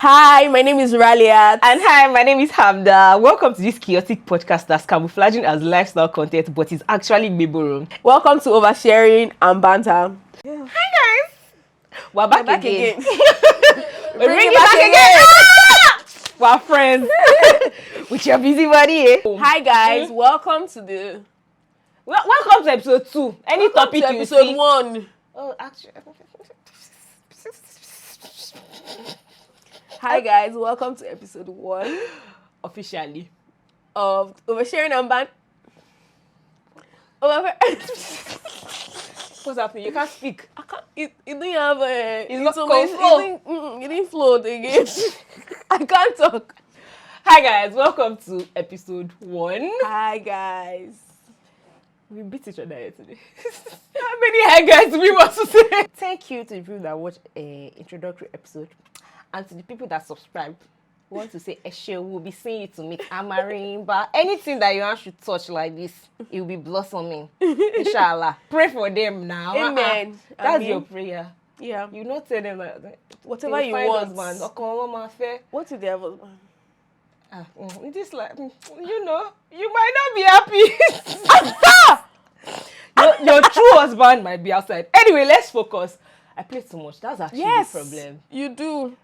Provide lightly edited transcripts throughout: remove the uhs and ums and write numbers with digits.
Hi, my name is Raliat. And hi, my name is Hamda. Welcome to this chaotic podcast that's camouflaging as lifestyle content, but is actually Gbeboro. Welcome to Oversharing and Banter. Hi guys! We're back again. We're bringing back again. We're friends. With your busy body, eh? Hi guys, welcome to the Welcome to episode 2. Any welcome topic to you episode see. 1. Oh, actually. Hi guys, welcome to episode 1 Officially. of Oversharing and Banter. What's happening? You can't speak. I can't. It didn't have a. It's not It didn't float again. I can't talk. Hi guys, welcome to episode 1. Hi guys. We beat each other here today. How many hi guys do we want to say? Thank you to the people that watched an introductory episode. And to the people that subscribe, we want to say Eshe, we'll be seeing you to meet Amarimba. Anything that you want should touch like this, it will be blossoming. Inshallah. Pray for them now. Amen. That's your prayer. Yeah. You not tell them that Whatever you want. What if they have husband? This like, you know, you might not be happy. your true husband might be outside. Anyway, let's focus. I play too much. That's actually the problem. You do.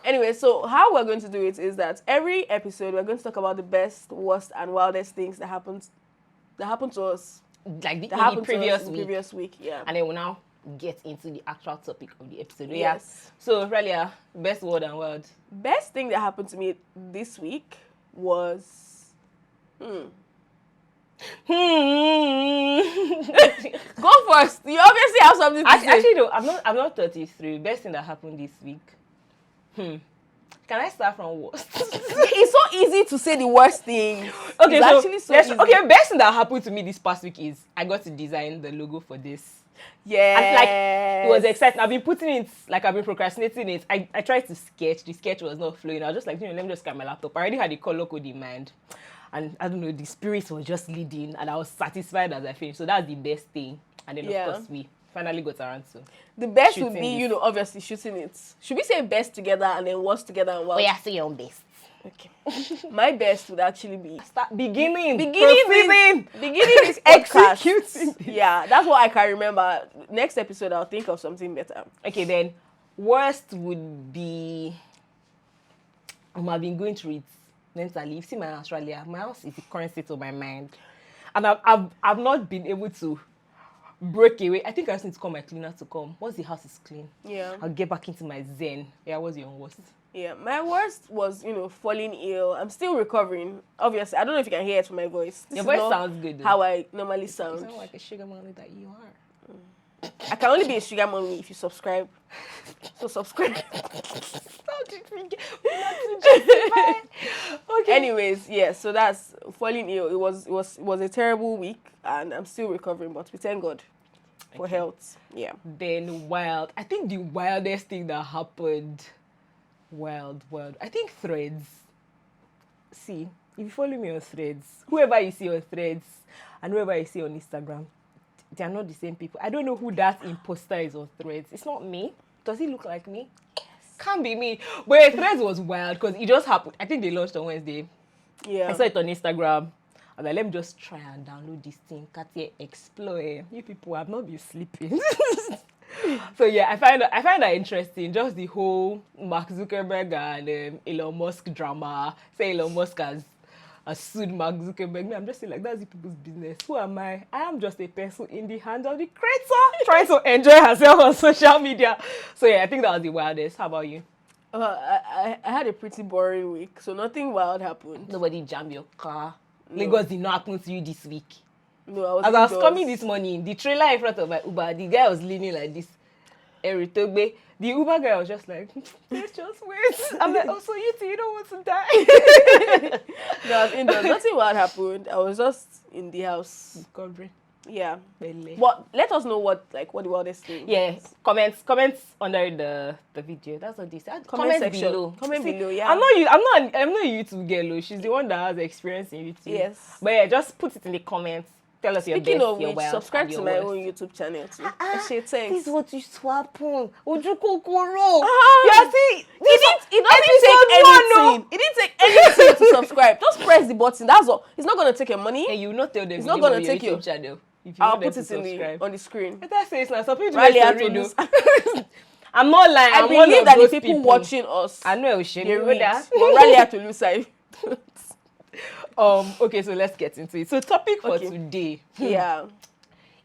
Anyway, so how we're going to do it is that every episode we're going to talk about the best, worst, and wildest things that happened to us. Like That happened the to us previous in the week. previous week. Yeah. And then we'll now get into the actual topic of the episode. Yes. Yeah. So, Relia, best word and word. Best thing that happened to me this week was. Go first. You obviously have something to say. Actually, no, I'm not 33. Best thing that happened this week. Can I start from worst? It's so easy to say the worst thing. Okay, It's actually so easy. okay. Best thing that happened to me this past week is I got to design the logo for this. Yeah. And like it was exciting. I've been putting it, like I've been procrastinating it. I tried to sketch. The sketch was not flowing. I was just like, let me just get my laptop. I already had the color code in mind. And I don't know, the spirit was just leading and I was satisfied as I finished. So that's the best thing. And then of course we finally got around to the best would shooting be, this. obviously shooting it. Should we say best together and then worst together and worst? Oh yeah, say your own best. Okay. My best would actually be Start beginning beginning this podcast. Executing. Yeah, that's what I can remember. Next episode, I'll think of something better. Okay, then worst would be I've been going through it mentally. You've seen my house earlier. My house is the current state of my mind. And I've not been able to break away. I think I just need to call my cleaner to come. Once the house is clean, Yeah. I'll get back into my zen. Yeah, what's your worst? Yeah, my worst was, falling ill. I'm still recovering. Obviously, I don't know if you can hear it from my voice. This Your is voice not sounds good though. how I normally You sound. sound like a sugar mommy that you are. I can only be a sugar mommy if you subscribe. So subscribe. Okay. Anyways, yeah, so that's falling ill. It was a terrible week and I'm still recovering, but we thank God for health. Yeah. Then wild. I think the wildest thing that happened. Wild. I think Threads. See, if you follow me on Threads, whoever you see on Threads and whoever you see on Instagram, they are not the same people. I don't know who that imposter is on Threads. It's not me. Does it look like me? Yes. Can't be me. But Threads was wild because it just happened. I think they launched on Wednesday. Yeah. I saw it on Instagram. And like, let me just try and download this thing. Katia Explore. You people have not been sleeping. So yeah, I find that interesting. Just the whole Mark Zuckerberg and Elon Musk drama. Say Elon Musk has sued Mark Zuckerberg. Me, I'm just saying like that's the people's business. Who am I? I am just a person in the hands of the creator trying to enjoy herself on social media. So yeah, I think that was the wildest. How about you? I had a pretty boring week, so nothing wild happened. Nobody jammed your car. No. Lagos did not happen to you this week. No, I was As I was indoors. coming this morning, the trailer in front of my Uber, the guy was leaning like this. Eritogbe. The Uber guy was just like, let's just wait. I'm like, oh, so you two, you don't want to die? No, I was indoors. Nothing wild happened. I was just in the house. Covering. Yeah. Belly. But let us know what the wildest thing. Yeah, comments under the video. That's what they said. Comment section. Below. Comment See, below, yeah. I'm not a YouTube girl. She's the one that has experience in YouTube. Yes. But yeah, just put it in the comments. Tell us your Speaking best, of your which, worst, subscribe and to your my worst. own YouTube channel too. This Thanks. is what used to happen. Oju kokoro. Ah, You are seeing this It doesn't take anything. It didn't take anything to subscribe. Just press the button. That's all. It's not gonna take your money. And you will not tell them It's the not name gonna of your take you. YouTube channel. If you I'll want them put to it subscribe. on the screen. Better say it's not. Some people Riley like to read. Atolus. Though. I'm not lying. I I'm one believe of that the those people watching us, I know, they read. But Riley Atolus, Okay, so let's get into it. So topic for Okay. today yeah.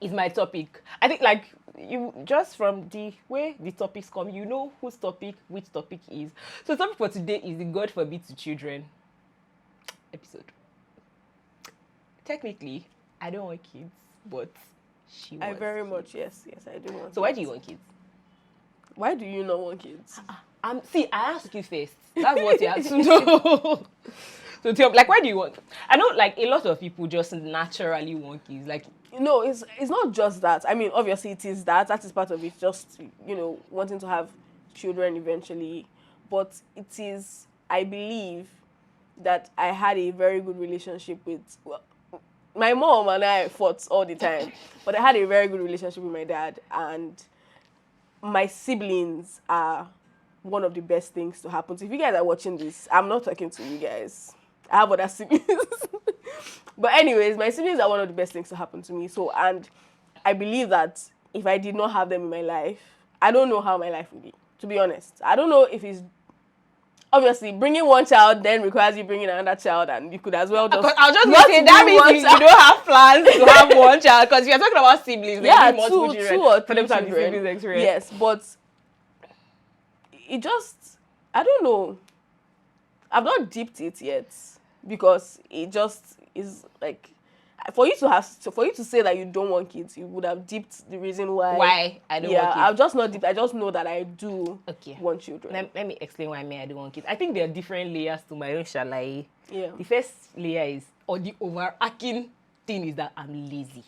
is my topic. I think like you just from the way the topics come, you know which topic is. So topic for today is the God forbid to children episode. Technically, I don't want kids, but she wants I very kids. much, yes, I do want So why kids. do you want kids? Why do you not want kids? See, I asked you first. That's what you have to know. So tell me, like, why do you want? I know, like, a lot of people just naturally want kids. Like, No, it's not just that. I mean, obviously it is that. That is part of it. Just, wanting to have children eventually. But it is, I believe, that I had a very good relationship with... Well, my mom and I fought all the time. But I had a very good relationship with my dad. And my siblings are one of the best things to happen. So if you guys are watching this, I'm not talking to you guys. I have other siblings. But anyways, my siblings are one of the best things to happen to me. So, and I believe that if I did not have them in my life, I don't know how my life would be, to be honest. I don't know if it's... Obviously, bringing one child then requires you bringing another child, and you could as well just... I'll just not say bring that means one you child. don't have plans to have one child, because if you're talking about siblings, they Yeah, need multiple children two or for them three to have the children. siblings experience. Yes, but it just... I don't know. I've not dipped it yet, because it just is like... For you to say that you don't want kids, you would have dipped the reason why I don't yeah, want kids. I've just not dipped. I just know that I do Okay. want children. Let me explain why I don't want kids. I think there are different layers to my own shalai. Yeah. The first layer is, or the overarching thing is that I'm lazy.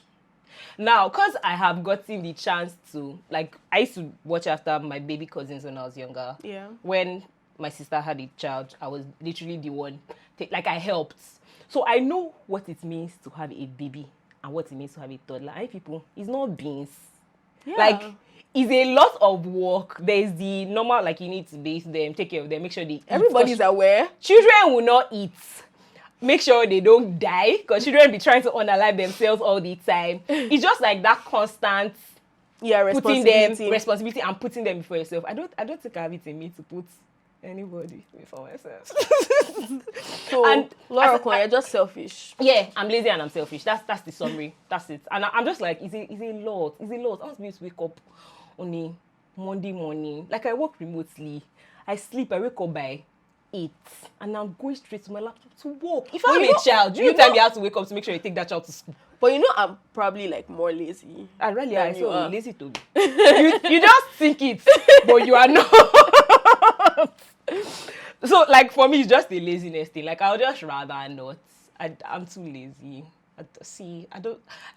Now, because I have gotten the chance to, like, I used to watch after my baby cousins when I was younger. Yeah. When my sister had a child, I was literally the one, I helped. So I know what it means to have a baby and what it means to have a toddler. And people, it's not beans. Yeah. Like, it's a lot of work. There's the normal, like, you need to bathe them, take care of them, make sure they eat. Everybody's aware. Children will not eat. Make sure they don't die, because children be trying to unalive themselves all the time. It's just like that constant putting them responsibility and putting them before yourself. I don't think I have it in me to put anybody before myself. So, And Laura, you're just selfish. Yeah, I'm lazy and I'm selfish. That's the summary. That's it. And I'm just like, it's a lot. It's a lot. I want to be able to wake up on a Monday morning. Like, I work remotely. I sleep. I wake up by 8, and I'm going straight to my laptop to work. If I'm a child, do you know time you have to wake up to make sure you take that child to school? But I'm probably like more lazy. I really than am. you So are. lazy to be. You just think it, but you are not. So, like, for me, it's just a laziness thing. Like, I'll just rather not. I'm too lazy. I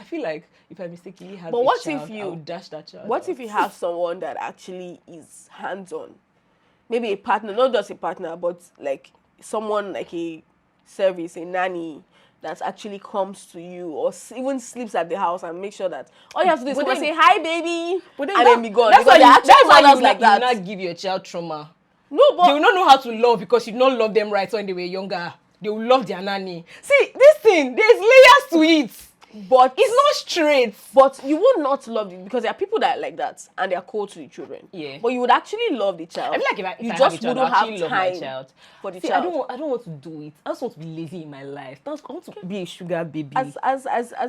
feel like if I mistakenly have But a what child, if you- I would dash that child. What out. if you have someone that actually is hands-on? Maybe a partner, not just a partner, but like someone like a service, a nanny that actually comes to you or even sleeps at the house and make sure that all you have to do is But come and then- say hi baby But and then be gone. That's why Because there are actually that's why mothers you like that. not give your child trauma. No, They but will not know how to love because you don't love them right when they were younger. They will love their nanny. See, this thing, there's layers to it. but It's not straight. But you would not love it because there are people that are like that and they are cold to the children. Yeah. But you would actually love the child. I feel like if you I just have a child, wouldn't I actually have love my time child. for the See, child. I don't want to do it. I just want to be lazy in my life. I want to be a sugar baby. As you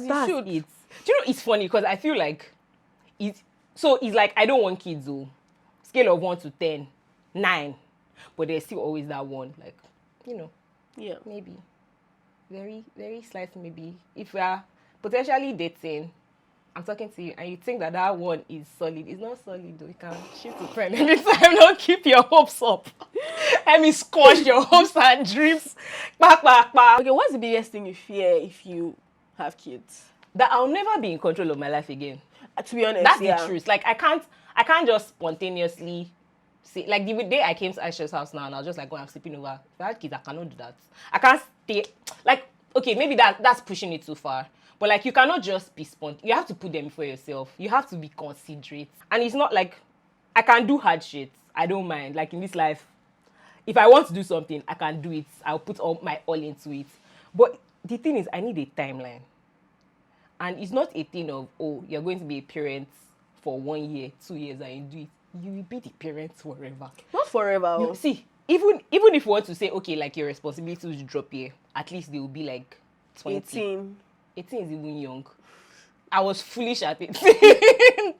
That's should. it. Do you know it's funny because I feel like it's like I don't want kids though. Scale of 1 to 10, 9. But there's still always that one, like, Yeah. maybe. Very, very slight maybe. If we are potentially dating, I'm talking to you and you think that one is solid. It's not solid though. You can shift to friend anytime. Don't keep your hopes up. Let me squash your hopes and dreams. Back. Okay, what's the biggest thing you fear if you have kids? That I'll never be in control of my life again. To be honest, That's yeah. the truth. Like I can't just spontaneously say, like the day I came to Aisha's house now and I was just like, I'm sleeping over. If I had kids, I cannot do that. I can't stay like, okay, maybe that's pushing it too far. But like, you cannot just be spontaneous. You have to put them before yourself. You have to be considerate. And it's not like, I can do hard shit. I don't mind. Like in this life, if I want to do something, I can do it. I'll put all into it. But the thing is, I need a timeline. And it's not a thing of, oh, you're going to be a parent for 1 year, 2 years, and you do it. You will be the parent forever. Not forever. You see, even if you want to say, okay, like your responsibility will drop here, at least they will be like 20. 18. 18 is even young. I was foolish at 18.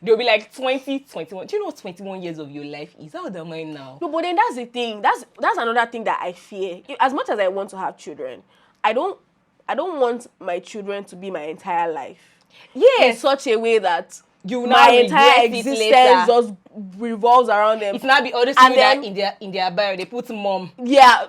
They'll be like 20, 21. Do you know what 21 years of your life is? How old am I now? No, but then that's the thing. That's another thing that I fear. As much as I want to have children, I don't want my children to be my entire life. Yes. In such a way that you my now entire regret it existence later. just revolves around them. It's not be others And that then- in their bio they put mom. Yeah.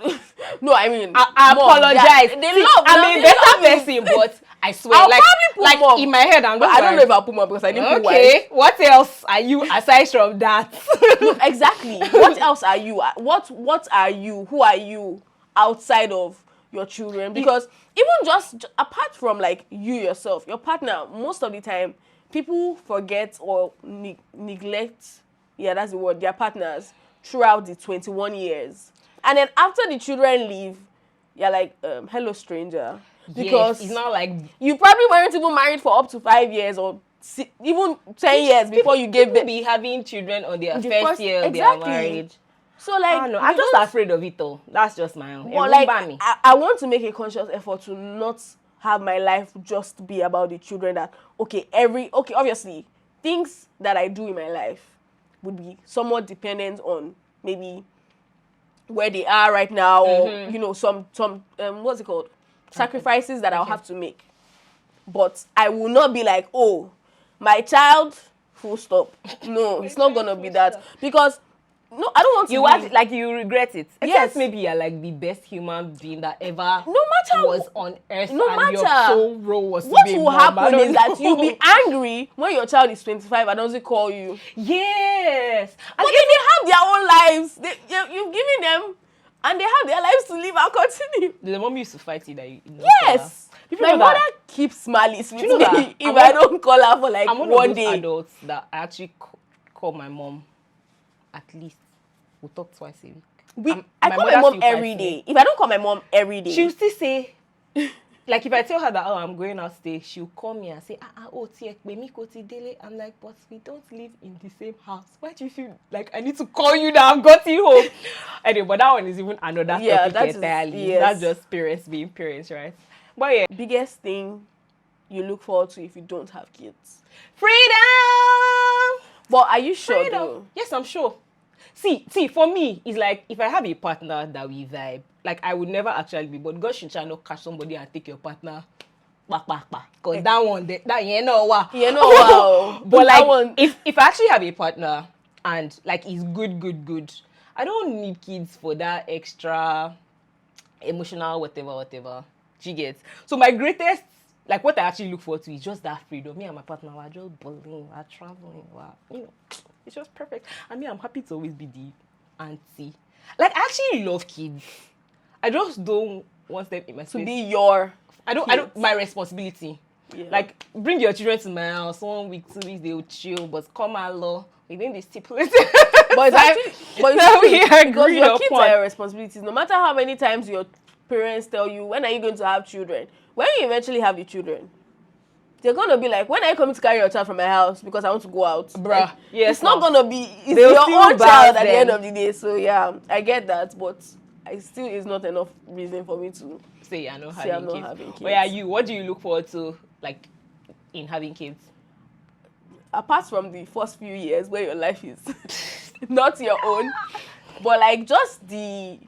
No, I mean, I mom, apologize. They See, love. I'm a they love better me. person, but I swear, I'll like, probably put like mom. in my head, I'm But just I don't know like, if I'll put mom because I didn't put wife. okay, what else are you aside from that? No, exactly. What else are you? What are you? Who are you outside of your children? Because even just apart from like you yourself, your partner, most of the time, people forget or neglect, yeah, that's the word, their partners throughout the 21 years. And then after the children leave, you're like, hello, stranger. Because yes, it's not like you probably weren't even married for up to 5 years or even 10 years before you gave people birth. be having children on their The first first- year of exactly. their marriage. So like, I don't know. you I'm just don't- afraid of it though. That's just my own. But like, I want to make a conscious effort to not have my life just be about the children. That okay, obviously things that I do in my life would be somewhat dependent on maybe where they are right now, or you know, some what's it called, sacrifices that I'll have to make. But I will not be like, oh, my child, full stop. No, it's not gonna be that, because no, I don't want to. you be, act like you regret it. Yes. Except maybe you're like the best human being that ever no matter was on earth, no and your matter soul role was what to be a will mom. I happen don't is that know. you'll be angry when your child is 25 and doesn't call you. Yes. But then they have their own lives. You've given them, and they have their lives to live and continue. The mom used to fight it that you don't Yes. call her. My You know mother that keeps malice with you know me that if I'm I one- don't call her for like I'm one one of those day. adults that I actually call my mom at least. We'll talk twice a week. I call my mom still every fights me. day. If I don't call my mom every day, She'll still say, like if I tell her that, oh, I'm going out today, she'll call me and say, oh, Tiek, me koti dele. I'm like, but we don't live in the same house. Why do you feel like I need to call you now? I've got you home. Anyway, but that one is even another Yeah, topic that is- entirely. yes. That's just parents being parents, right? But yeah, biggest thing you look forward to if you don't have kids. freedom. But are you sure Freedom. though? Yes, I'm sure. See, for me, it's like if I have a partner that we vibe, like I would never actually be, but God should try not catch somebody and take your partner. Because that one, that you know what? You know, wow. But That like, one- if I actually have a partner and like it's good, I don't need kids for that extra emotional whatever. Do you get? So my greatest, like what I actually look forward to is just that freedom. Me and my partner, we're just bullying, we're traveling, it's just perfect. And me, I'm happy to always be the auntie. Like I actually love kids. I just don't want them in my to space. be your I don't my responsibility. Yeah. Like bring your children to my house 1 week, 2 weeks, they will chill, but come along within the stipulated. But it's actually, but that we it's true, because agreed your kids upon. are your responsibilities. No matter how many times your parents tell you, when are you going to have children? When you eventually have the children, they're gonna be like, when are you coming to carry your child from my house because I want to go out? Bruh, Like, yes, it's not ma'am. gonna be. It's They'll your feel own bad child at the then. end of the day. So yeah, I get that, but I still is not enough reason for me to. Say I'm not Say having I'm not kids. having kids. But yeah, what do you look forward to like in having kids? Apart from the first few years where your life is not your own, but like just the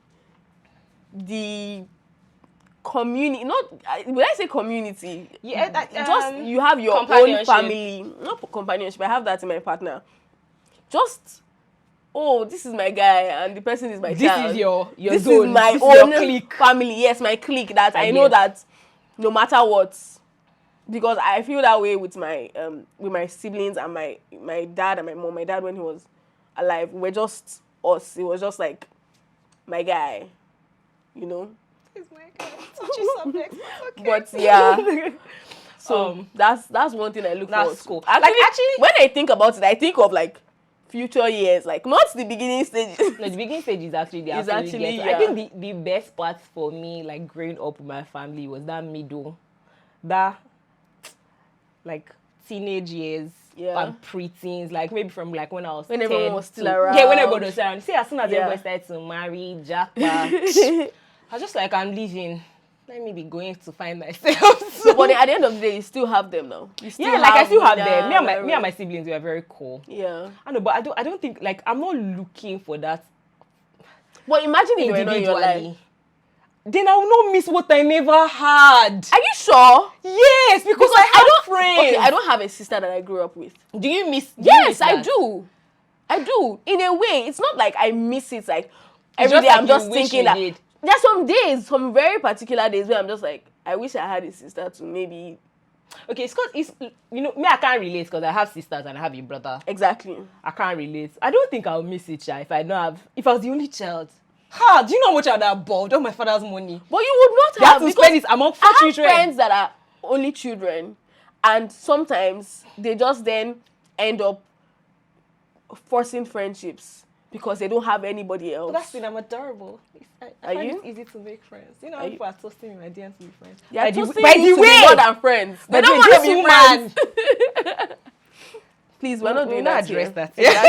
community, not when I say community, Yeah, that, just you have your own companionship. family, not companionship. I have that in my partner. Just this is my guy and the person is my This child. is your this zone. is my This is your own clique. family. Yes, my clique. That I know get. that no matter what, because I feel that way with my siblings and my dad and my mom. My dad, when he was alive, we're just us. It was just like my guy, you know. It's my God. Touchy subject. Okay. But yeah, So that's one thing I look That's forward cool. to. Actually, when I think about it, I think of like future years, like not the beginning stages. no, the beginning stage is actually the It's absolute actually, ghetto. I think the best part for me, like growing up with my family, was that middle, that like teenage years and preteens, like maybe from like when I was When 10 everyone was still to, around. Yeah, when everybody was around. See, as soon as Yeah. everybody started to marry, jackpot, I was just like, I'm leaving. Let me be going to find myself. So, But at the end of the day, you still have them now. You still yeah, like I still have Nina, them. Me and my siblings were very cool. Yeah. I know, but I don't think, like, I'm not looking for that But imagine if you were not in your life. individually. Then I will not miss what I never had. Are you sure? Yes, because I have friends. Okay, I don't have a sister that I grew up with. Do you miss? Yes, I do. I do. In a way, it's not like I miss it. Like every just day, like I'm you just wish thinking you that did. there's some days, some very particular days where I'm just like, I wish I had a sister to maybe. Okay, it's because it's, you know, me, I can't relate because I have sisters and I have a brother. Exactly. I can't relate. I don't think I'll miss it, Sha, if I was the only child. Ha! Do you know how much I'd have bought all my father's money? But you would not They have have to because spend it among 4 I have children. friends that are only children, and sometimes they just then end up forcing friendships because they don't have anybody else. But that's it, I'm adorable. I Are find you? it easy to make friends. You know, Are how you? people are toasting me, my dear, to be friends. They are By toasting by you to be more than friends. They don't want to be friends. Please, we're not doing that. address here. that. Yeah.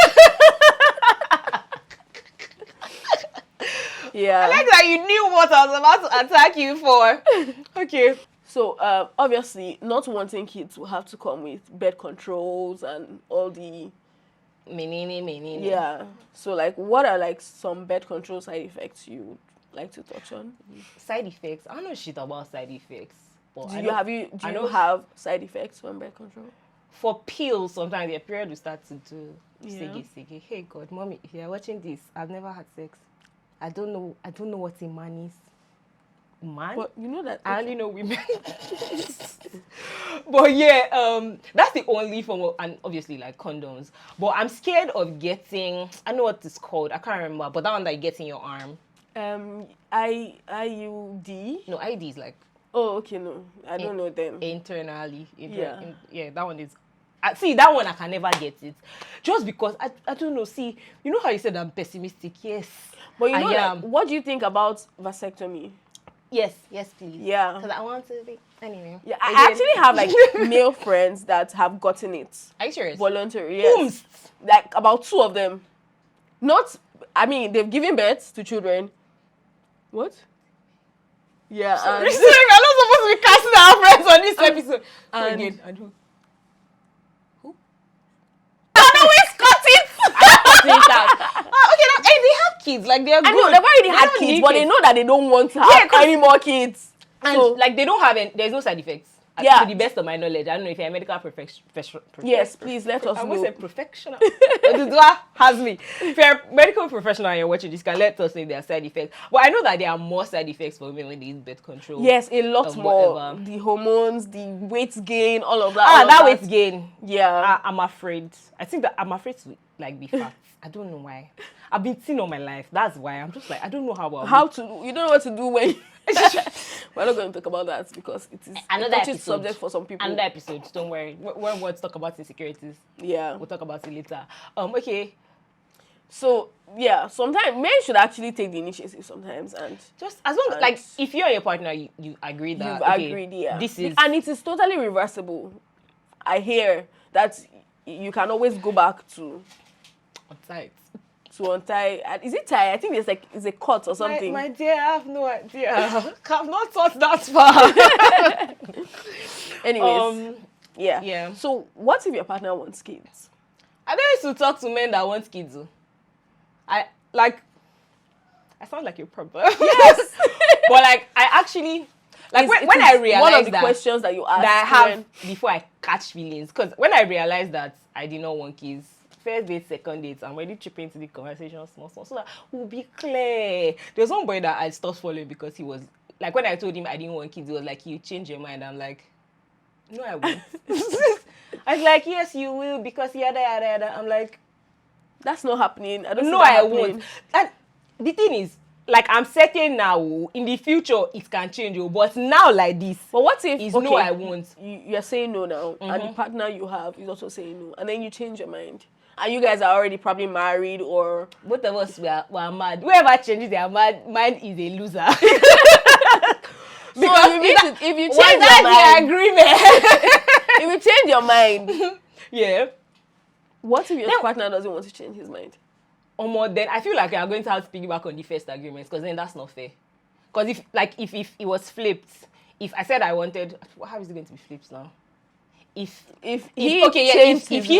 Yeah. I like that you knew what I was about to attack you for. Okay. So, obviously, not wanting kids will have to come with birth controls and all the... Menene. Yeah. So, like, what are, like, some birth control side effects you would like to touch on? Side effects. I don't know shit about side effects. But Do you have side effects from birth control? For pills, sometimes your period will start to do Yeah. sige. Hey God, mommy, if you're watching this, I've never had sex. I don't know what a man is. Man? But you know that... I only know women. But yeah, that's the only form of, and obviously like condoms. But I'm scared of getting, I know what it's called, I can't remember, but that one that you get in your arm. IUD? No, ID is like Oh, okay, no. I don't know them. internally. Yeah. That one is. See, that one I can never get it. Just because, I don't know, see, you know how you said I'm pessimistic? Yes. But you know, I am. like, what do you think about vasectomy? Yes, please. Yeah. Because I want to be, anyway. Yeah, I Again. actually have, like, male friends that have gotten it. Are you serious? Voluntary, yes. Like, about 2 of them. They've given birth to children. What? Yeah, and... Sorry, we're not supposed to be casting our friends on this episode. and- Again, and who? Okay, and they have kids. Like, they're good. I know, they've already had don't kids, need but they know that they don't want to have 'cause- any more kids. And, So, like, they don't have any, there's no side effects. Yeah. To the best of my knowledge, I don't know if you're a medical professional. yes, please let us I almost know. said professional. Odudua has me. If you're a medical professional and you're watching this, can let us know if there are side effects. But I know that there are more side effects for women when they use birth control. Yes, a lot of more. whatever. The hormones, the weight gain, all of that. all of That weight gain. Yeah. I'm afraid. I think that I'm afraid to like be fat. I don't know why. I've been thin all my life. That's why. I'm just like, I don't know how You don't know what to do when... We're not going to talk about that because it is Another a touchy episode. subject for some people. Another episode. Don't worry. When we want to talk about insecurities, Yeah. we'll talk about it later. Okay. So, yeah, sometimes men should actually take the initiative sometimes, and Just as long as, And- like, if you and your partner, you agree that you've okay, agreed, yeah. this is And it is totally reversible. I hear that you can always go back to tight. untie. Is it tie? I think there's like it's a cut or something. My dear, I have no idea. I've not thought that far. Anyways, yeah. yeah. So, what if your partner wants kids? I don't used to talk to men that want kids. I sound like a problem. Yes. But like I actually like when I realized one of the that questions that you ask that I have before I catch feelings, because when I realized that I did not want kids, first date, second date, I'm already chipping into the conversation small, so that we'll be clear. There was one boy that I stopped following because he was like, when I told him I didn't want kids, he was like, you change your mind. I'm like, no, I won't. I was like, yes, you will, because yada. I'm like, that's not happening. I don't see no, that I happening. won't. And the thing is, like I'm certain now, in the future it can change, but now like this, But what if is no, I won't. You're saying no now, and the partner you have is also saying no, and then you change your mind, and you guys are already probably married, or Both of us were mad. Whoever changes their mind is a loser. because if you change that's your the mind, agreement. if you change your mind, Yeah. what if your partner doesn't want to change his mind? Then I feel like we are going to have to piggyback on the first agreement, because then that's not fair. Because if it was flipped, if I said I wanted, how is it going to be flipped now? If he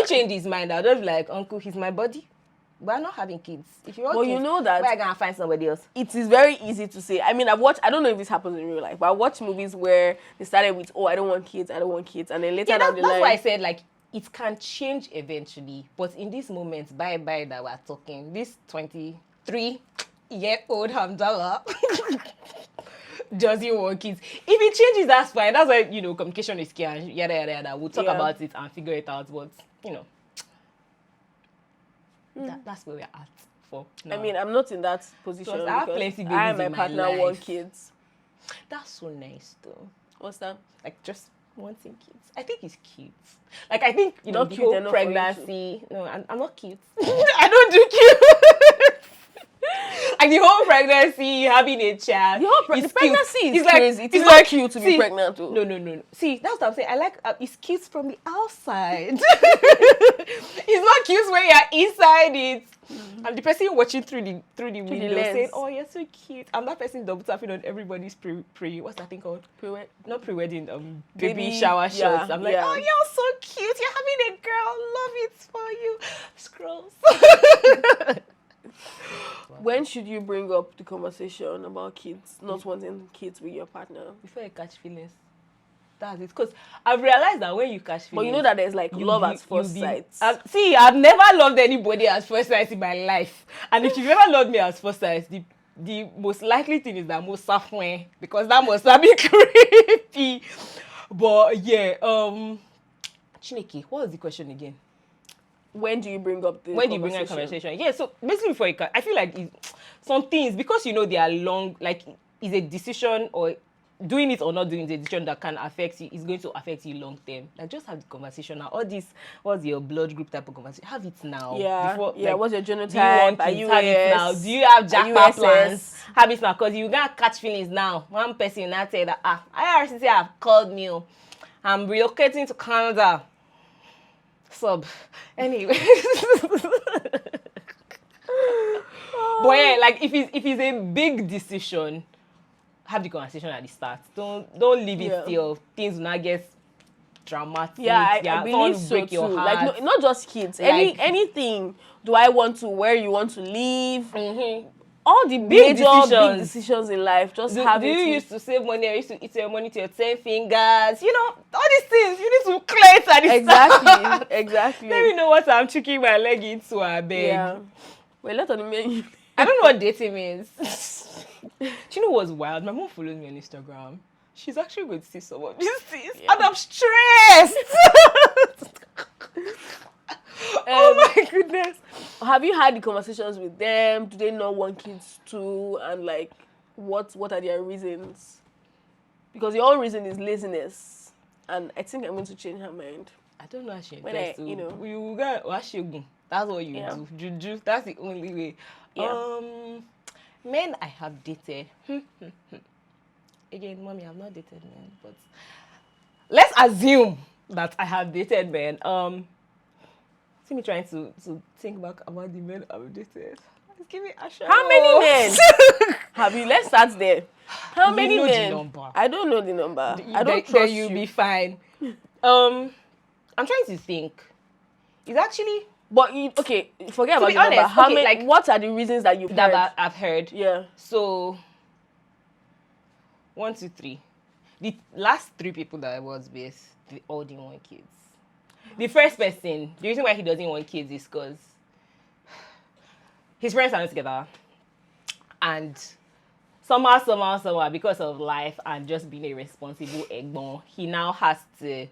changed his mind, I'd just be like, uncle, he's my body. We're not having kids. If you want Well, kids, you know that where are you gonna find somebody else? it is very easy to say. I mean, I don't know if this happens in real life, but I watch movies where they started with, oh, I don't want kids, and then later Yeah, down the that's line, why I said, like, it can change eventually. But in this moment, bye that we're talking, this 23-year-old Hamdallah doesn't want kids. If it changes, that's fine. That's why, communication is key and yada yada yada. We'll talk about it and figure it out. But that's where we're at for now. I mean, I'm not in that position Because I have because plenty I and babies my in my partner life. want kids. That's so nice though. What's that? Like, just wanting kids. I think it's cute. Like, I think, Not the cute whole enough for you pregnancy. No, I'm not cute. I don't do cute. Like, the whole pregnancy, having a child. The pregnancy is It's crazy. Like, It's not cute to be pregnant too. No. See, that's what I'm saying. I like, it's cute from the outside. It's not cute when you're inside it. And the person watching through the window lens. saying, "Oh, you're so cute." And that person double tapping on everybody's what's that thing called? Not pre-wedding, baby shower shots. I'm like, "Oh, you're so cute. You're having a girl. Love it for you." Scrolls. When should you bring up the conversation about kids, not wanting kids with your partner? Before you catch feelings. That's it. Because I've realized that when you catch feelings, But you know that there's like love at first sight. See, I've never loved anybody at first sight in my life. And if you've ever loved me at first sight, the most likely thing is that most suffering, because that must have been creepy. But yeah, Chineke, what was the question again? When do you bring up the When do you bring up conversation? Yeah, so basically before you can, I feel like some things, because they are long, like, is a decision, or doing it or not doing the decision that can affect you, is going to affect you long term. Like, just have the conversation now. All this, what's your blood group type of conversation? Have it now. Yeah. Before, What's your genotype? Do you want Are kids? you Have it now. Do you have jackpot plans? Have it now, because you're gonna catch feelings now. One person now say that IRCC have called me. I'm relocating to Canada. Sub. Anyway. But yeah, like, if it's a big decision, have the conversation at the start. Don't leave it till things will not get dramatic. Yeah, I believe so break too. your heart. Like, not just kids. Like, anything. Do I want to? Where you want to live? Mm-hmm. All the big decisions in life. Just have it. Do you used to save money, or used to eat your money to your 10 fingers? All these things you need to clear it at the start. Exactly. Let me know what I'm tricking my leg into, I beg. Yeah. Well, let on the menu. I don't know what dating means. Do you know what's wild? My mom follows me on Instagram. She's actually going to see some of these things. Yeah. And I'm stressed. Oh my goodness. Have you had the conversations with them? Do they not want kids too? And like, what are their reasons? Because your own reason is laziness. And I think I'm going to change her mind. I don't know how she That's what you do. Juju. That's the only way. Yeah. Men I have dated. Again, mommy, I've not dated men, but let's assume that I have dated men. See me trying to think back about the men I've dated. Just give me a shot. How many men have you? Let's start there. How many men? The number. I don't know the number. I don't trust then you. You'll be fine. I'm trying to think. It's actually. But forget about the honest, number. How okay, many? like, What are the reasons that you've heard? I've heard? Yeah. So 1, 2, 3. The last 3 people that I was with, they all didn't want kids. The first person, the reason why he doesn't want kids is because his friends are not together, and somehow, because of life and just being a responsible egbon, he now has to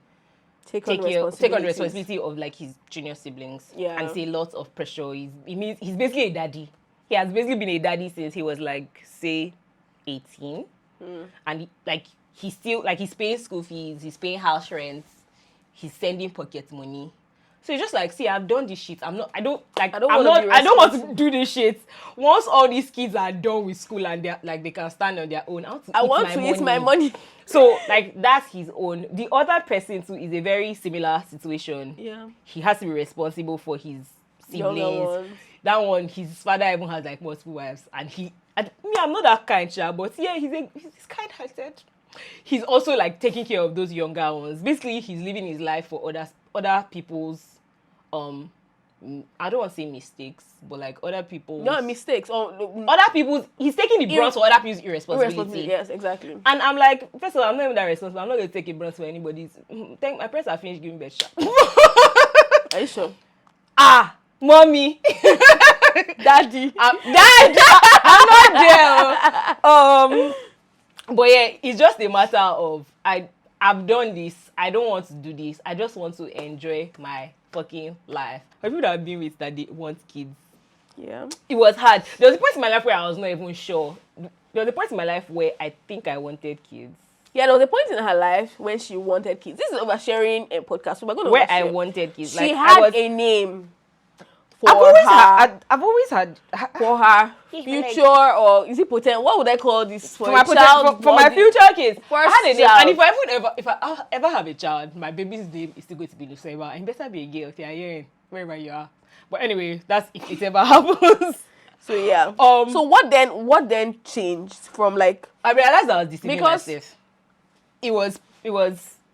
take on the responsibility of like his junior siblings. Yeah. And it's a lot of pressure. He's basically a daddy. he has basically been a daddy since he was like, say, 18. And he's still like, he's paying school fees, he's paying house rent, he's sending pocket money. So it's just like, see, I've done this shit. I don't want to do this shit. Once all these kids are done with school and they're like, they can stand on their own, I want to eat my money. So like, that's his own. The other person too is a very similar situation. Yeah. He has to be responsible for his siblings. That one, his father even has like multiple wives, and I'm not that kind, child, but yeah, he's kind-hearted. He's also like taking care of those younger ones. Basically, he's living his life for other people's I don't want to say mistakes, but like other people's mistakes or other people's. He's taking the brunt for other people's irresponsibility. Yes, exactly. And I'm like, first of all, I'm not even that responsible. I'm not going to take a brunt for anybody's. Thank my parents have finished giving birth. Are you sure? Mommy. Daddy. Dad. I'm not there. But yeah, it's just a matter of I've done this. I don't want to do this. I just want to enjoy my fucking life. For people that have been with that they want kids. Yeah. It was hard. There was a point in my life where I was not even sure. There was a point in my life where I think I wanted kids. Yeah, there was a point in her life when she wanted kids. This is oversharing a podcast. So we're going to where I wanted kids. She had a name. I've always had for her future, or is it potent? What would I call this for my child? For my future kids. I had a name, and if I ever have a child, my baby's name is still going to be Luceba. And better be a girl if you're hearing wherever you are. But anyway, that's if it ever happens. So yeah. So what then changed from like? I realized I was deceiving myself. It was.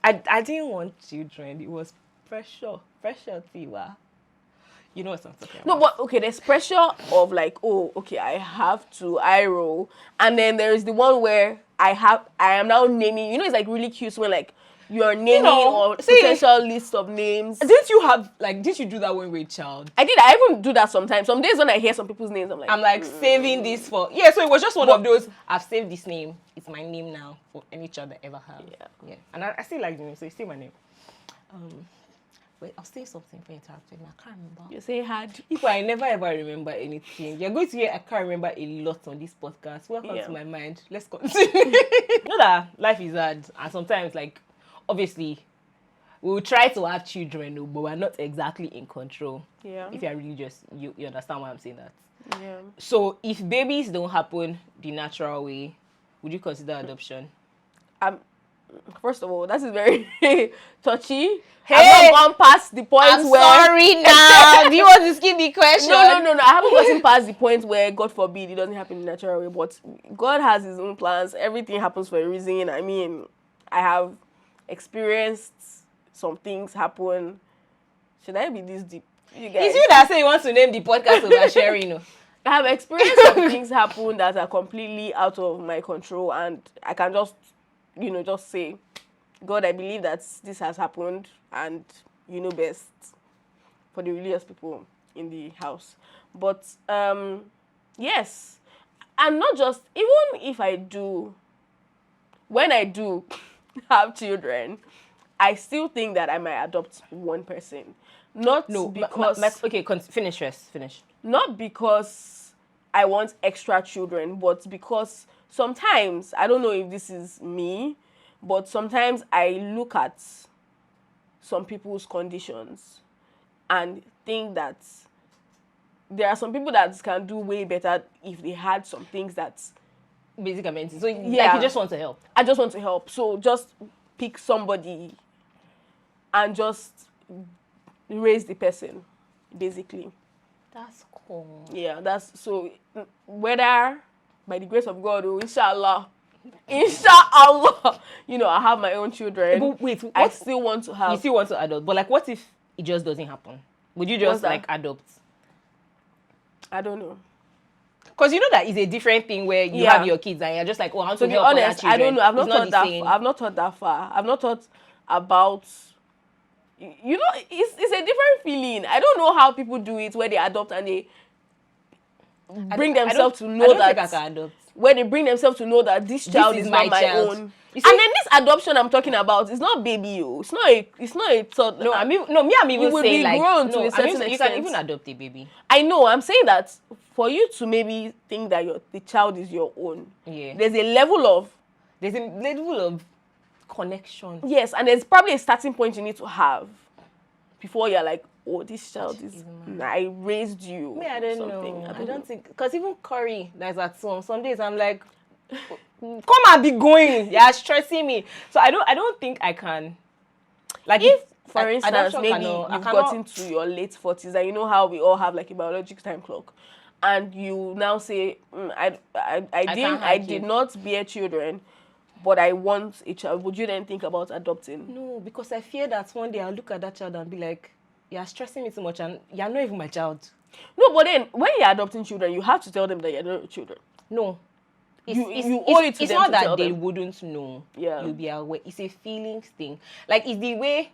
I didn't want children. It was pressure, Tiwa. You know what I'm talking about. No, but okay, there's pressure of like, oh, okay, I have to eye roll. And then there is the one where I am now naming, it's like really cute when like you're naming or potential list of names. Didn't you do that when we were a child? I did. I even do that sometimes. Some days when I hear some people's names, I'm like saving this for, so it was just one of those, I've saved this name. It's my name now for any child I ever have. Yeah. And I still like the name, so it's still my name. Wait, I'll say something for interrupting. I can't remember. You say hard. If I never ever remember anything, you're going to hear I can't remember a lot on this podcast. Welcome to my mind. Let's continue. You know that life is hard, and sometimes, like, obviously, we'll try to have children, but we're not exactly in control. Yeah. If you're religious, you understand why I'm saying that. Yeah. So if babies don't happen the natural way, would you consider adoption? First of all, that is very touchy. Hey, I've not gone past the point where... sorry now. Do you want to skip the question? No. I haven't gotten past the point where, God forbid, it doesn't happen in the natural way. But God has his own plans. Everything happens for a reason. I mean, I have experienced some things happen. Should I be this deep? You guys? It's you that say you want to name the podcast oversharing. I have experienced some things happen that are completely out of my control. And I can just say, God, I believe that this has happened and you know best for the religious people in the house. But, yes. And not just, even if when I do have children, I still think that I might adopt one person. Finish. Not because I want extra children, but because sometimes, I don't know if this is me, but sometimes I look at some people's conditions and think that there are some people that can do way better if they had some things that... Basic amenities. So, like, you just want to help. I just want to help. So, just pick somebody and just raise the person, basically. That's cool. Yeah, so, whether... by the grace of God, inshallah, I have my own children. But wait, I still want to have... You still want to adopt, but like, what if it just doesn't happen? Would you just like adopt? I don't know. Because you know that is a different thing where you have your kids and you're just like, oh, I want to help other children. I don't know. I've not thought that far. I've not thought about... it's a different feeling. I don't know how people do it where they adopt and they bring themselves to know that... I can adopt. Where they bring themselves to know that this child is not my own. And then this adoption I'm talking about is not baby, It's not a thought. I'm even saying like, grown to a certain extent. You can even adopt a baby. I know. I'm saying that for you to maybe think that the child is your own, Yeah. there's a level of connection. yes, and there's probably a starting point you need to have before you're like, oh, this child is I raised you. Me, I don't something. know. I don't think, because even Curry that's at home, some days I'm like, come and be going. You're stressing me. So I don't think I can. Like If, for I instance, don't maybe know, I you've cannot- gotten to your late 40s, and you know how we all have like a biological time clock, and you now say, I did not bear children, but I want a child. Would you then think about adopting? No, because I fear that one day I'll look at that child and be like, you're stressing me too much and you're not even my child. No, but then when you're adopting children, you have to tell them that you're not your children. No. You owe it to it's them not to that tell they them. wouldn't know. Yeah. You'll be aware. It's a feelings thing. Like, it's the way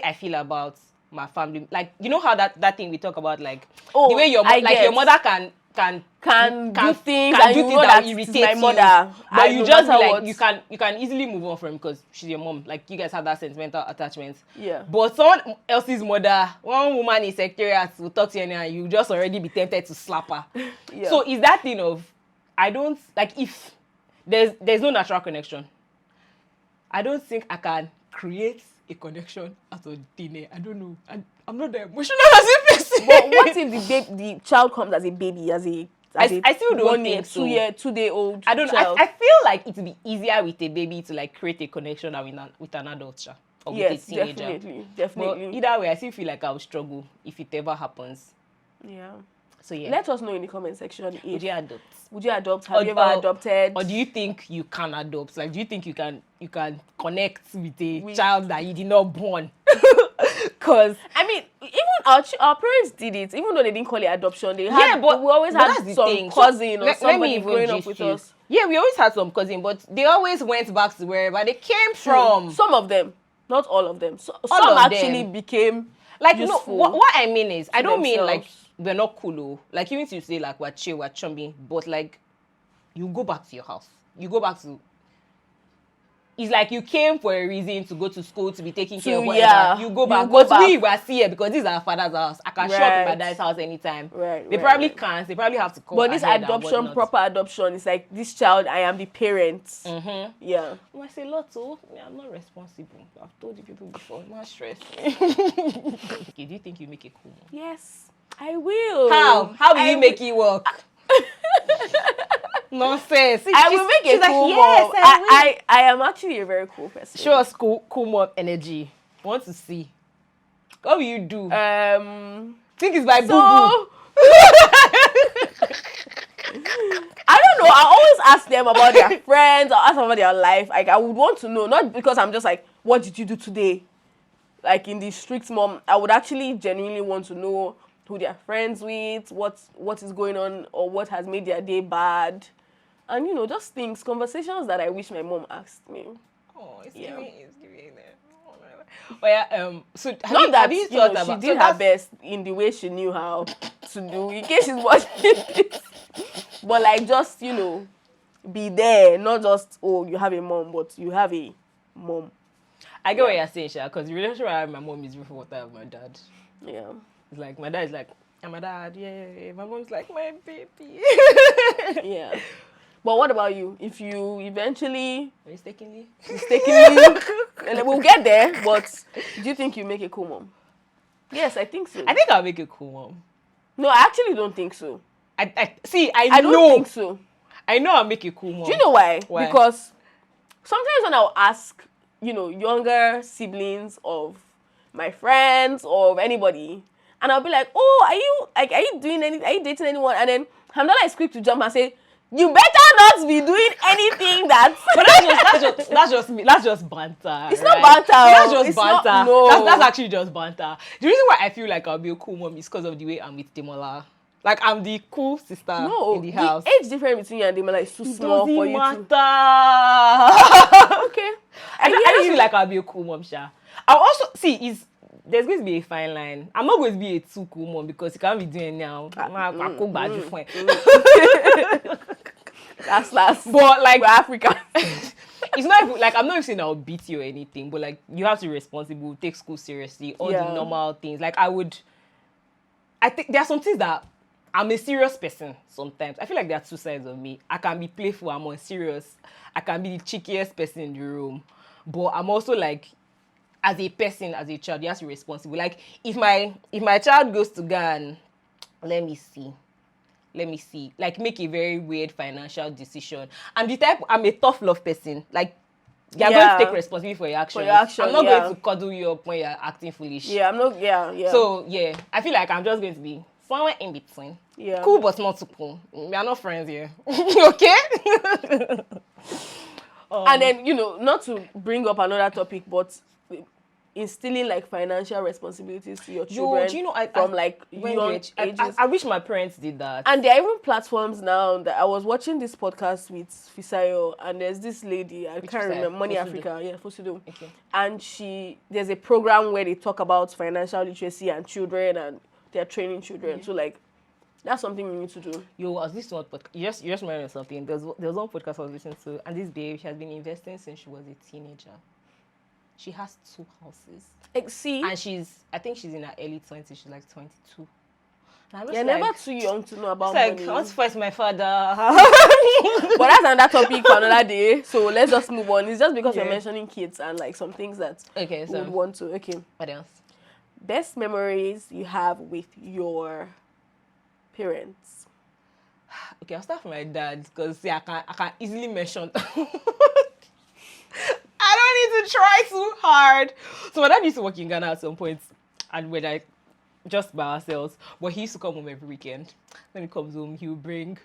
I feel about my family. Like, you know how that thing we talk about, like, Oh, the way your mother can do things, can and do you things know that that will it's irritate my you. mother. But you just be matter like, what- you can easily move on from because she's your mom. Like, you guys have that sentimental attachment. Yeah. But someone else's mother, one woman in secretariat will talk to you and you just already be tempted to slap her. Yeah. So is that thing of, I don't, like, if there's no natural connection, I don't think I can create a connection out of thin air. I don't know. I'm not that emotional as a person. But what if the child comes as a baby, as a I still don't 1 year, think so. 2-day old I don't know. child? I feel like it would be easier with a baby to like create a connection than with an adult child or with Yes, a teenager. definitely. But either way, I still feel like I will struggle if it ever happens. Yeah. So yeah. Let us know in the comment section if Would you adopt? would you adopt? Have you ever adopted? Or do you think you can adopt? Like, do you think you can connect with a child that you did not born? Because I mean, even our parents did it, even though they didn't call it adoption. They had, we always had that's the some thing. cousin or let me somebody even growing up gist with you. us. Yeah, we always had some cousin, but they always went back to wherever they came from. Some of them, not all of them. So, All some of actually them. became Like, useful. no, what I mean is, I don't mean like themselves. we're not cool. Oh. Like, even if you say like we're chill, we're chummy, but like you go back to your house. You go back to. It's like you came for a reason to go to school, to be taking care of whatever. Yeah, You go back. you go But back. we were here because this is our father's house. I can show up in my Right. dad's house anytime. Right, They right, probably right. can't. They probably have to call. But this ahead and adoption, whatnot. proper adoption, is like this child. I am the parent. Mm-hmm. Yeah. Oh, I say a lot too. I'm not responsible. I've told you people before. I'm not stressed. Okay, do you think you make a cool one? Yes, I will. How will I you make it work? Nonsense. I will make a cool mom. I am actually a very cool person. Show us cool mom energy. Want to see. What will you do? Think it's by boo boo. I don't know. I always ask them about their friends. I ask them about their life. Like, I would want to know, not because I'm just like, what did you do today? Like in the strict mom, I would actually genuinely want to know who they're friends with, what is going on, or what has made their day bad, and just things, conversations that I wish my mom asked me. Oh, it's Yeah. giving there. Oh yeah. So Not that you thought about? she So did her that's- best in the way she knew how to do, in case she's watching this. But like, just be there, not just you have a mom, but you have a mom. I get what you're saying, Sha, because the relationship I have with my mom is different from what I have with my dad. Yeah. It's like my dad is like, I'm my dad, yeah. My mom's like, my baby. Yeah. But what about you? If you eventually Mistakenly. and we'll get there, but do you think you make a cool mom? Yes, I think so. I think I'll make a cool mom. No, I actually don't think so. I I don't know. think so. I know I'll make a cool mom. Do you know why? Why? Because sometimes when I'll ask, younger siblings of my friends or of anybody, and I'll be like, "Oh, are you doing anything? Are you dating anyone?" And then Hamdallah is quick to jump and say, "You better not be doing anything that." But that's just me. That's just banter. It's right? not banter. That's just It's not- banter. no. That's actually just banter. The reason why I feel like I'll be a cool mom is because of the way I'm with Demola. Like, I'm the cool sister in the house. The age difference between you and Demola is too small for you matter. to. Okay. I just feel like I'll be a cool mom, Sha. I'll also see there's going to be a fine line. I'm not going to be a too cool mom because you can't be doing now. That's But like, we're African. it's not even, like, I'm not even saying I'll beat you or anything, but like, you have to be responsible, take school seriously, all the normal things. Like, I think there are some things that I'm a serious person sometimes. I feel like there are two sides of me. I can be playful, I'm unserious. I can be the cheekiest person in the room. But I'm also like, as a person, as a child, you have to be responsible. Like, if my child goes to go and, let me see, like, make a very weird financial decision. I'm a tough love person. Like, you're going to take responsibility for your actions. I'm not going to cuddle you up when you're acting foolish. Yeah, I'm not, yeah. So, yeah, I feel like I'm just going to be somewhere in between. Yeah. Cool, but not too cool. We are not friends here. Okay? And then, not to bring up another topic, but instilling like financial responsibilities to your children from young ages. I wish my parents did that. And there are even platforms now that I was watching this podcast with Fisayo, and there's this lady, I can't remember, Money Africa, Fosudo. Okay. And there's a program where they talk about financial literacy and children, and they're training children. So like, that's something you need to do. I was listening to one podcast. You just reminded me of something. There was one podcast I was listening to, and this babe, she has been investing since she was a teenager. She has 2 houses. See? And I think she's in her early 20s. She's like 22. You're never too young to know about money. I want to fight my father. But that's another topic for another day. So let's just move on. It's just because we're mentioning kids and like some things that we would want to. Okay. What else? Best memories you have with your parents. Okay, I'll start from my dad because I can easily mention. I don't need to try too hard. So my dad used to work in Ghana at some point, and we're like just by ourselves. But he used to come home every weekend. When he comes home, he will bring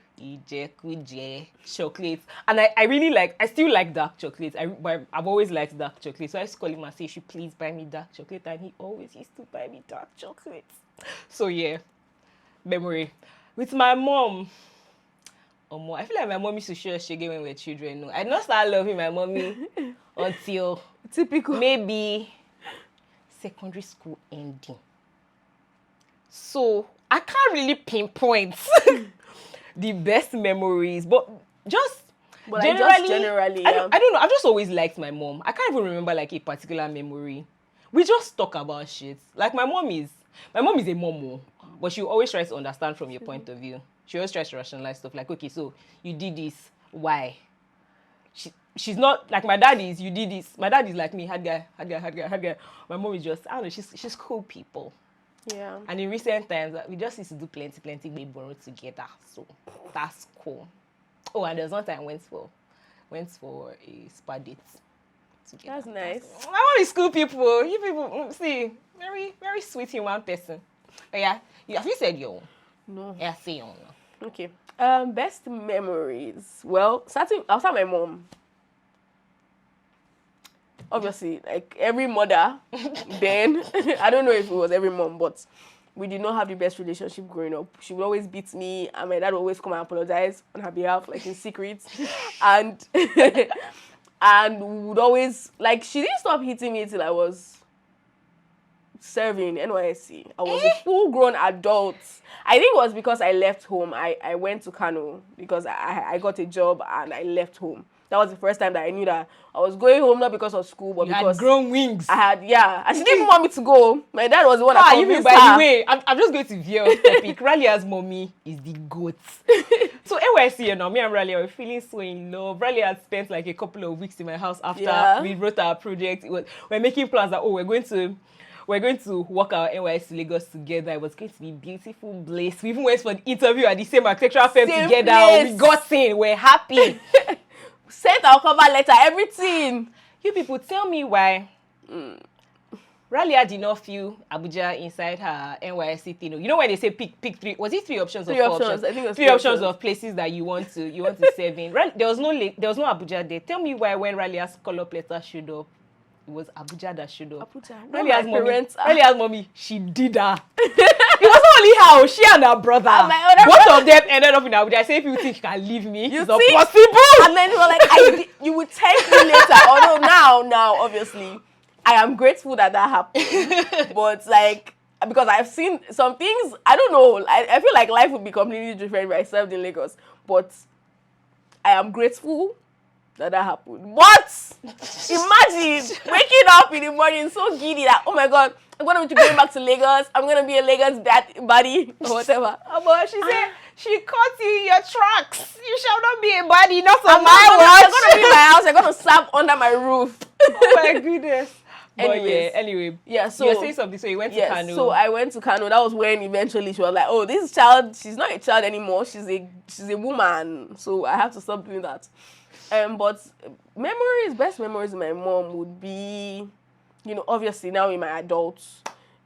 chocolates, and I still like dark chocolate. I've always liked dark chocolate, so I used to call him and say, "You should please buy me dark chocolate," and he always used to buy me dark chocolate. So yeah, memory with my mom. I feel like my mom used to show us shege when we were children. No, I did not start loving my mommy until typical maybe secondary school ending. So I can't really pinpoint the best memories, but generally, I don't know. I've just always liked my mom. I can't even remember like a particular memory. We just talk about shit. Like my mom is a mom, but she always tries to understand from your point of view. She always tries to rationalize stuff like, okay, so you did this, why? She's not like my dad is, you did this. My dad is like me, hard guy. My mom is just, I don't know, she's cool people. Yeah. And in recent times, we just used to do plenty baby borrow together. So that's cool. Oh, and there's one time I went for a spa date together. That's nice. My mom is cool people. You people, see, very, very sweet human person. But yeah, have you said your own? No. Yeah, say your own. Okay. Best memories. Well, I'll start my mom. Obviously, like every mother, then I don't know if it was every mom, but we did not have the best relationship growing up. She would always beat me, and my dad would always come and apologize on her behalf, like in secret, and and would always like she didn't stop hitting me till I was serving NYSC. I was a full-grown adult. I think it was because I left home. I went to Kano because I got a job and I left home. That was the first time that I knew that I was going home, not because of school, but because had grown wings. I had, and she didn't even want me to go. My dad was the one that convinced her. By the way, I'm just going to veer off topic. Ralia's mommy is the goat. So NYSC, me and Ralia were feeling so in love. Ralia had spent like a couple of weeks in my house after we wrote our project. We're making plans that we're going to work our NYSC Lagos together. It was going to be beautiful bliss. We even went for the interview at the same architectural firm together. Place. We got in. We're happy. Sent our cover letter, everything. You people, tell me why Ralia did not feel Abuja inside her NYSC thing. You know when they say pick 3, was it 3 options or 4 options? I think it was 3 options of places that you want to serve in. There was no Abuja there. Tell me why when Ralia's call-up letter showed up, it was Abuja that showed up. Ralia's mommy, she did her. It wasn't only her, she and her brother. Both of them ended up in Abuja. I say, if you think you can leave me, it's not possible. And then they were like, you would thank me later. Although now, obviously, I am grateful that happened. But like, because I've seen some things, I don't know. I feel like life would be completely different if I served in Lagos. But I am grateful that happened. What? Imagine waking up in the morning so giddy that, oh my God. I'm gonna be going back to Lagos. I'm gonna be a Lagos body or whatever. But she said she caught you in your tracks. You shall not be a body, not on You're gonna be in my house. You're gonna serve under my roof. Oh my goodness. But Anyway, so you're saying something. So you went to Kano. So I went to Kano. That was when eventually she was like, "Oh, this child, she's not a child anymore. She's a woman." So I have to stop doing that. But best memories of my mom would be, obviously now in my adults.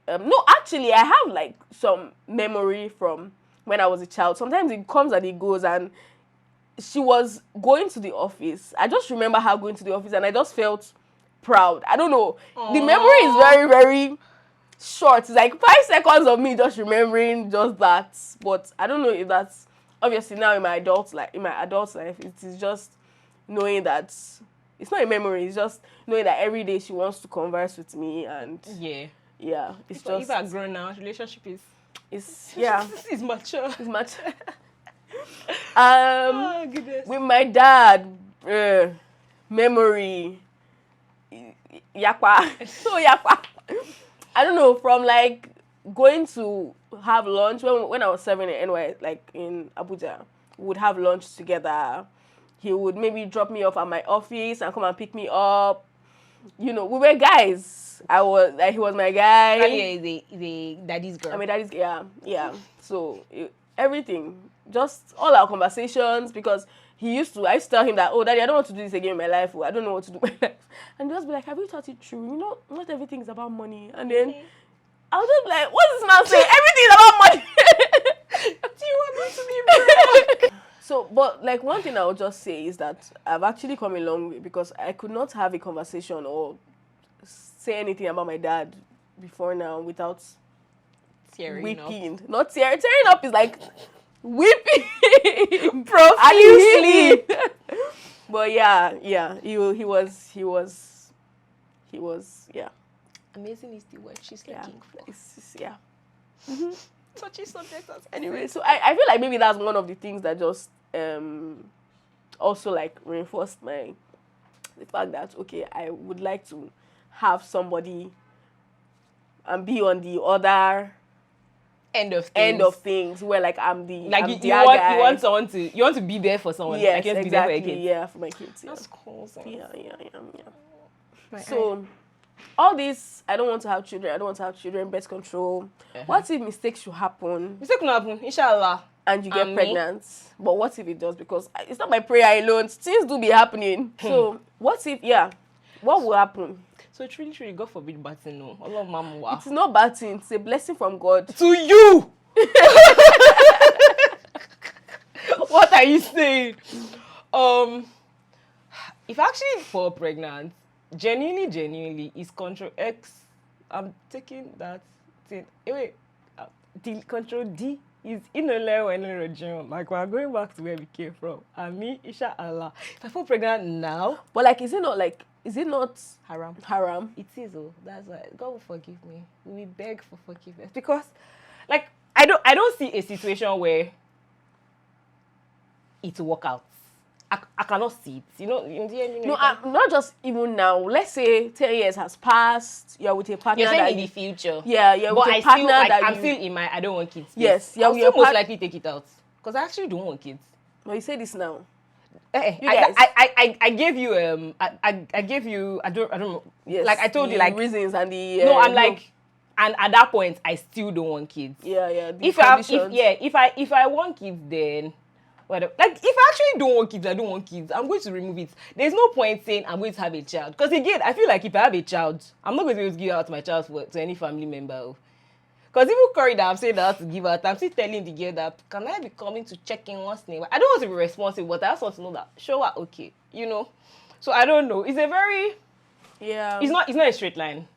No, actually, I have like some memory from when I was a child. Sometimes it comes and it goes, and she was going to the office. I just remember her going to the office, and I just felt proud. I don't know. Aww. The memory is very, very short. It's like 5 seconds of me just remembering just that. But I don't know if that's obviously now in my adult life. It is just knowing that it's not a memory. It's just knowing that every day she wants to converse with me, and it's just. If I'm grown now, relationship is it's mature. It's mature. Oh goodness. With my dad, memory. Yakwa. So yakwa. I don't know, from like going to have lunch when I was 7 in NY, like in Abuja, we would have lunch together. He would maybe drop me off at my office and come and pick me up. We were guys. He was my guy. Talia is a daddy's girl. I mean, daddy's, yeah. So everything, just all our conversations, because I used to tell him that, oh, daddy, I don't want to do this again in my life. I don't know what to do with my life. And he'll just be like, have you thought it through? Not everything is about money. And then I was just be like, what's this man saying? Everything is about money. Do you want me to be broke? So, but like one thing I would just say is that I've actually come a long way, because I could not have a conversation or say anything about my dad before now without weeping. Up. Not tearing up is like weeping profusely. But he was amazing is the word she's looking for. Mm-hmm. Touchy subject. Anyway, so I feel like maybe that's one of the things that just also like reinforced the fact that I would like to have somebody and be on the other end of things where like I'm the like I'm you want someone to be there for someone. Yes, like, exactly. Be there for your kids. Yeah, for my kids. Yeah. That's cool. Yeah. So all this, I don't want to have children. Birth control. What if mistakes should happen? Mistake will happen, inshallah. And you get pregnant. But what if it does? Because it's not my prayer alone. Things do be happening. So what if? What will happen? So it's really, God forbid, batting, no. It's not batting. It's a blessing from God. To you! What are you saying? If I actually fall pregnant, genuinely, is Control X. I'm taking that thing. Wait, the Control D is in a level and in a region. Like, we're going back to where we came from. And me, inshallah. If I fall pregnant now. But like, is it not haram? It is, oh. That's why God will forgive me. We beg for forgiveness. Because, like, I don't see a situation where it will work out. I cannot see it. No, not just even now. Let's say 10 years has passed. You're with a partner. You're saying in the future. Yeah, you're with a partner I'm still in my I don't want kids. Yes, I'll still most likely take it out. Because I actually don't want kids. But you say this now. I gave you I gave you I don't know. Yes, like I told you, like reasons and the no, I'm like, and at that point I still don't want kids. Yeah. If I want kids, then whatever. Like, if I actually don't want kids, I don't want kids. I'm going to remove it. There's no point saying I'm going to have a child. Because again, I feel like if I have a child, I'm not going to be able to give out my child to any family member. Because even Corey that I'm saying that I have to give out, I'm still telling the girl that, can I be coming to check in once in a while? I don't want to be responsible, but I just want to know that, sure, okay, So I don't know. It's a very... Yeah. It's not a straight line.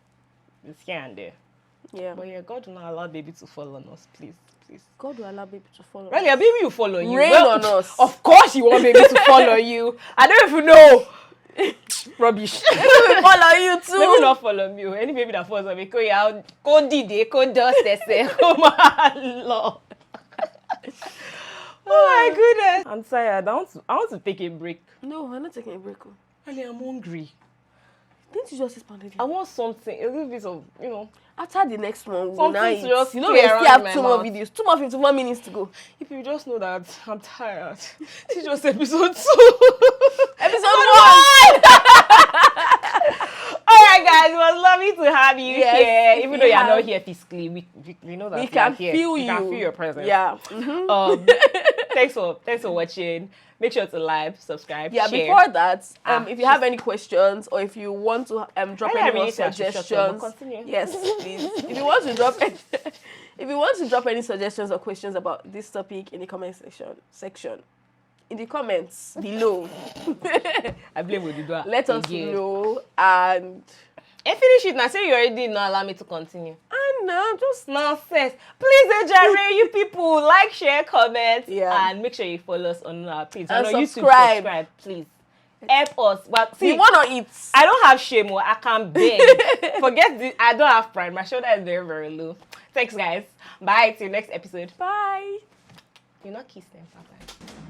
It's here and there. Yeah. But yeah, God will not allow baby to fall on us, please. God will allow baby to follow Really, a baby will follow you. Rain on us. Of course you want baby to follow you. I don't even know. Rubbish. Baby will follow you too. Baby not follow me. Any baby that follows me, go did go dust this. Oh my Lord. Oh my goodness. I'm tired. I want to take a break. No, I'm not taking a break. Really, I'm hungry. Didn't you just say pounded I yam? want something, a little bit of, After the next one, we'll something now to eat. just We stay still around have my 2 more mouth. videos. 2 more minutes to go. If you just know that I'm tired, this is just episode 2. Episode 1! All right, guys, it was lovely to have you Yes, here. Even though you're have- not here physically, we know that We you can are here. feel We you. can feel your presence. Yeah. Thanks for watching. Make sure to like, subscribe, Yeah, share. before that, if you have she's- any questions or if you want to drop I any really more say I should shut up, suggestions, but continue. yes, please. If you want to drop any suggestions or questions about this topic in the comment section, in the comments below, I blame Odudua. let us again. know. And Finish it now. Say you already did not allow me to continue. just Nonsense. Please, Jerry, you people, like, share, comment, Yeah. and make sure you follow us on our page. And on YouTube, subscribe. please. Help us. Well, we see, want to eat. I don't have shame. I can beg. Forget this. I don't have pride. My shoulder is very, very low. Thanks, guys. Bye. Till next episode. Bye. You're not kissing. Bye-bye.